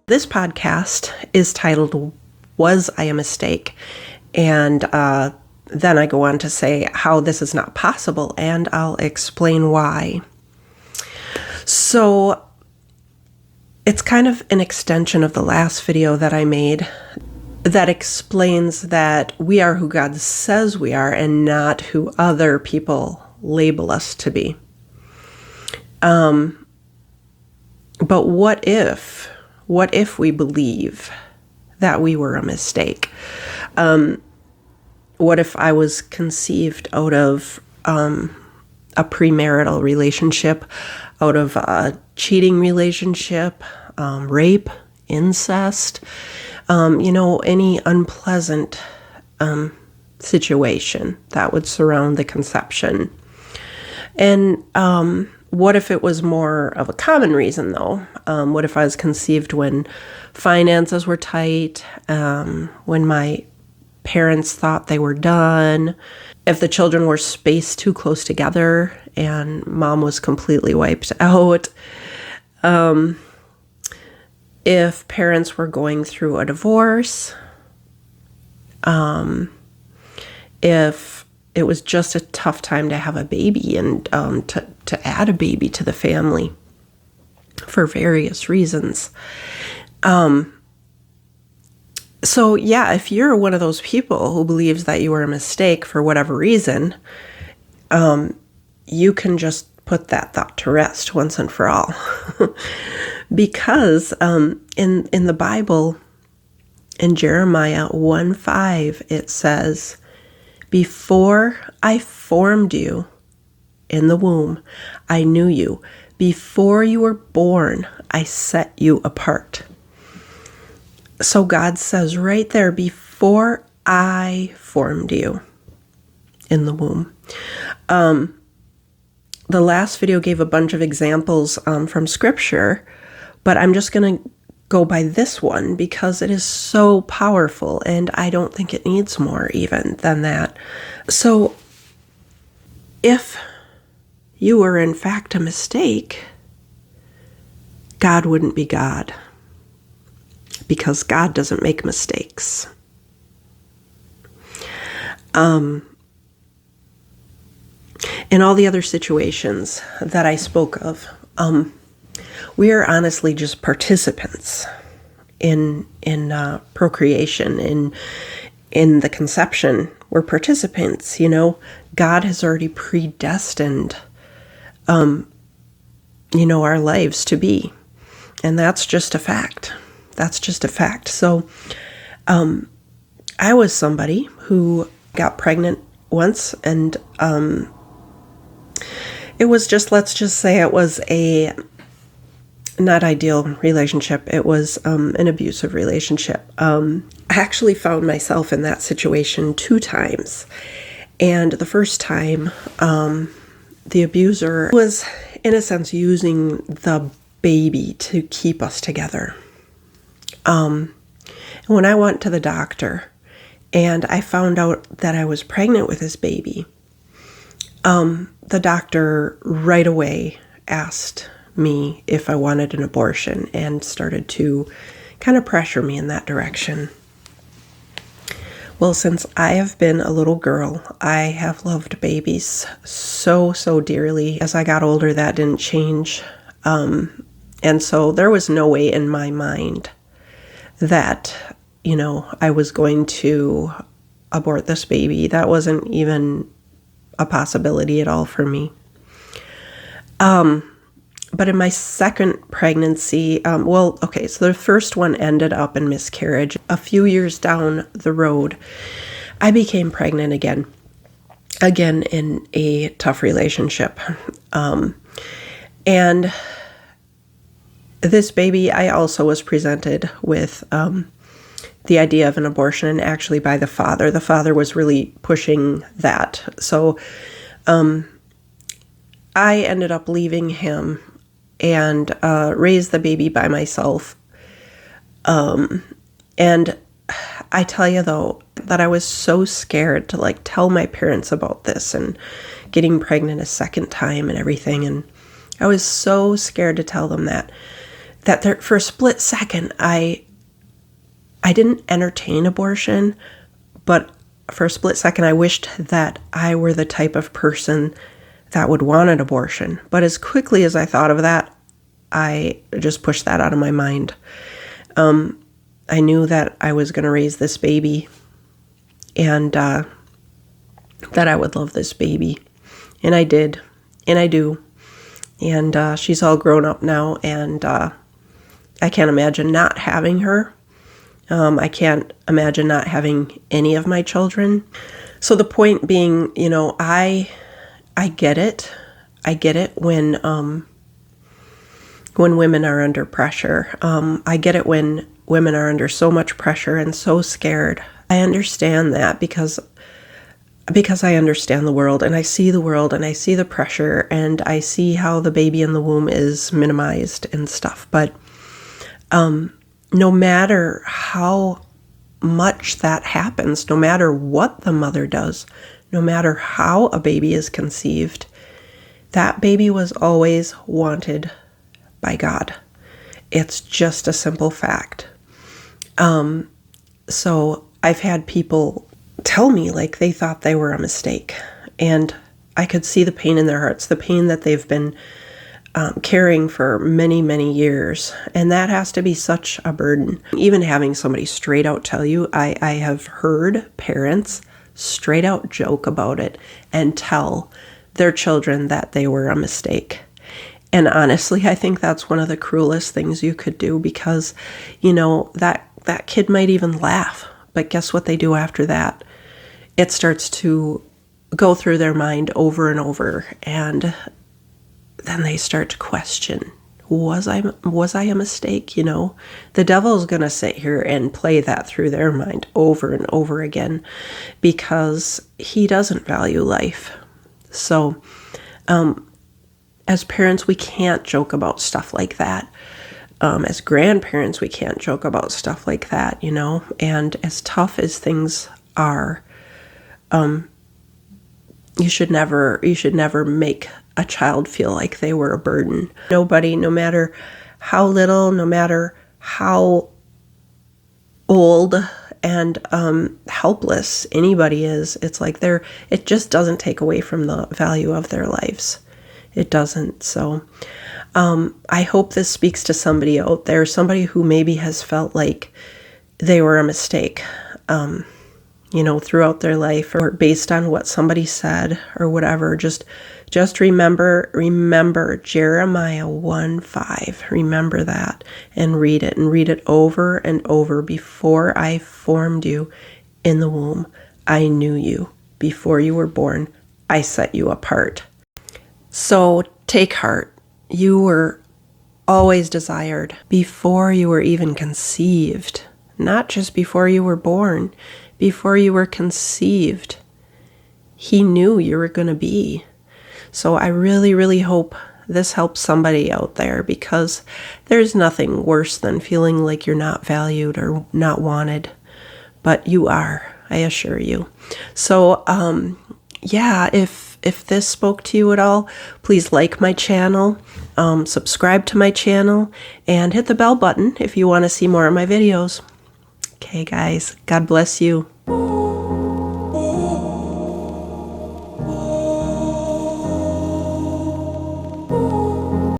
This podcast is titled, Was I a Mistake? And then I go on to say how this is not possible, and I'll explain why. So it's kind of an extension of the last video that I made that explains that we are who God says we are and not who other people label us to be. But what if we believe that we were a mistake? What if I was conceived out of a premarital relationship, out of a cheating relationship, rape, incest, any unpleasant situation that would surround the conception? And what if it was more of a common reason, though? What if I was conceived when finances were tight, when my parents thought they were done, if the children were spaced too close together and mom was completely wiped out, if parents were going through a divorce, if it was just a tough time to have a baby and to add a baby to the family for various reasons. So yeah, if you're one of those people who believes that you were a mistake for whatever reason, you can just put that thought to rest once and for all. Because in the Bible, in Jeremiah 1:5, it says, "Before I formed you in the womb, I knew you. Before you were born, I set you apart." So God says right there, before I formed you in the womb. The last video gave a bunch of examples from Scripture, but I'm just going to go by this one because it is so powerful, and I don't think it needs more even than that. So if you were in fact a mistake, God wouldn't be God, because God doesn't make mistakes. In all the other situations that I spoke of, we are honestly just participants in procreation, in the conception. We're participants, God has already predestined, our lives to be. And that's just a fact. That's just a fact. So I was somebody who got pregnant once, and it was just, let's just say it was a not ideal relationship. It was an abusive relationship. I actually found myself in that situation 2 times. And the first time, the abuser was, in a sense, using the baby to keep us together. When I went to the doctor and I found out that I was pregnant with this baby, the doctor right away asked me if I wanted an abortion and started to kind of pressure me in that direction. Well, since I have been a little girl, I have loved babies so, so dearly. As I got older, that didn't change. And so there was no way in my mind that, I was going to abort this baby. That wasn't even a possibility at all for me. But in my second pregnancy, so the first one ended up in miscarriage. A few years down the road, I became pregnant again in a tough relationship. And this baby, I also was presented with the idea of an abortion, and actually by the father. The father was really pushing that. So I ended up leaving him and raised the baby by myself. And I tell you, though, that I was so scared to tell my parents about this and getting pregnant a second time and everything. And I was so scared to tell them that that there, for a split second, I didn't entertain abortion, but for a split second, I wished that I were the type of person that would want an abortion. But as quickly as I thought of that, I just pushed that out of my mind. I knew that I was going to raise this baby, and that I would love this baby. And I did, and I do. And she's all grown up now, and I can't imagine not having her. I can't imagine not having any of my children. So the point being, you know, I get it. I get it when women are under pressure. I get it when women are under so much pressure and so scared. I understand that because I understand the world, and I see the world, and I see the pressure, and I see how the baby in the womb is minimized and stuff. But no matter how much that happens, no matter what the mother does, no matter how a baby is conceived, that baby was always wanted by God. It's just a simple fact. So I've had people tell me like they thought they were a mistake, and I could see the pain in their hearts, the pain that they've been carrying for many, many years. And that has to be such a burden. Even having somebody straight out tell you, I have heard parents straight out joke about it and tell their children that they were a mistake. And honestly, I think that's one of the cruelest things you could do, because, you know, that kid might even laugh. But guess what they do after that? It starts to go through their mind over and over, and then they start to question, was I a mistake? You know, the devil's going to sit here and play that through their mind over and over again, because he doesn't value life. So, as parents, we can't joke about stuff like that. As grandparents, we can't joke about stuff like that, you know, and as tough as things are, you should never make a child feel like they were a burden. Nobody, no matter how little, no matter how old and helpless anybody is, it's like it just doesn't take away from the value of their lives. It doesn't. So I hope this speaks to somebody out there, somebody who maybe has felt like they were a mistake, you know, throughout their life, or based on what somebody said or whatever. Just remember Jeremiah 1:5. Remember that and read it over and over. Before I formed you in the womb, I knew you. Before you were born, I set you apart. So take heart. You were always desired before you were even conceived, not just before you were born, before you were conceived. He knew you were going to be. So I really, really hope this helps somebody out there, because there's nothing worse than feeling like you're not valued or not wanted, but you are, I assure you. So, yeah, if this spoke to you at all, please like my channel, subscribe to my channel, and hit the bell button if you want to see more of my videos. Okay, guys, God bless you.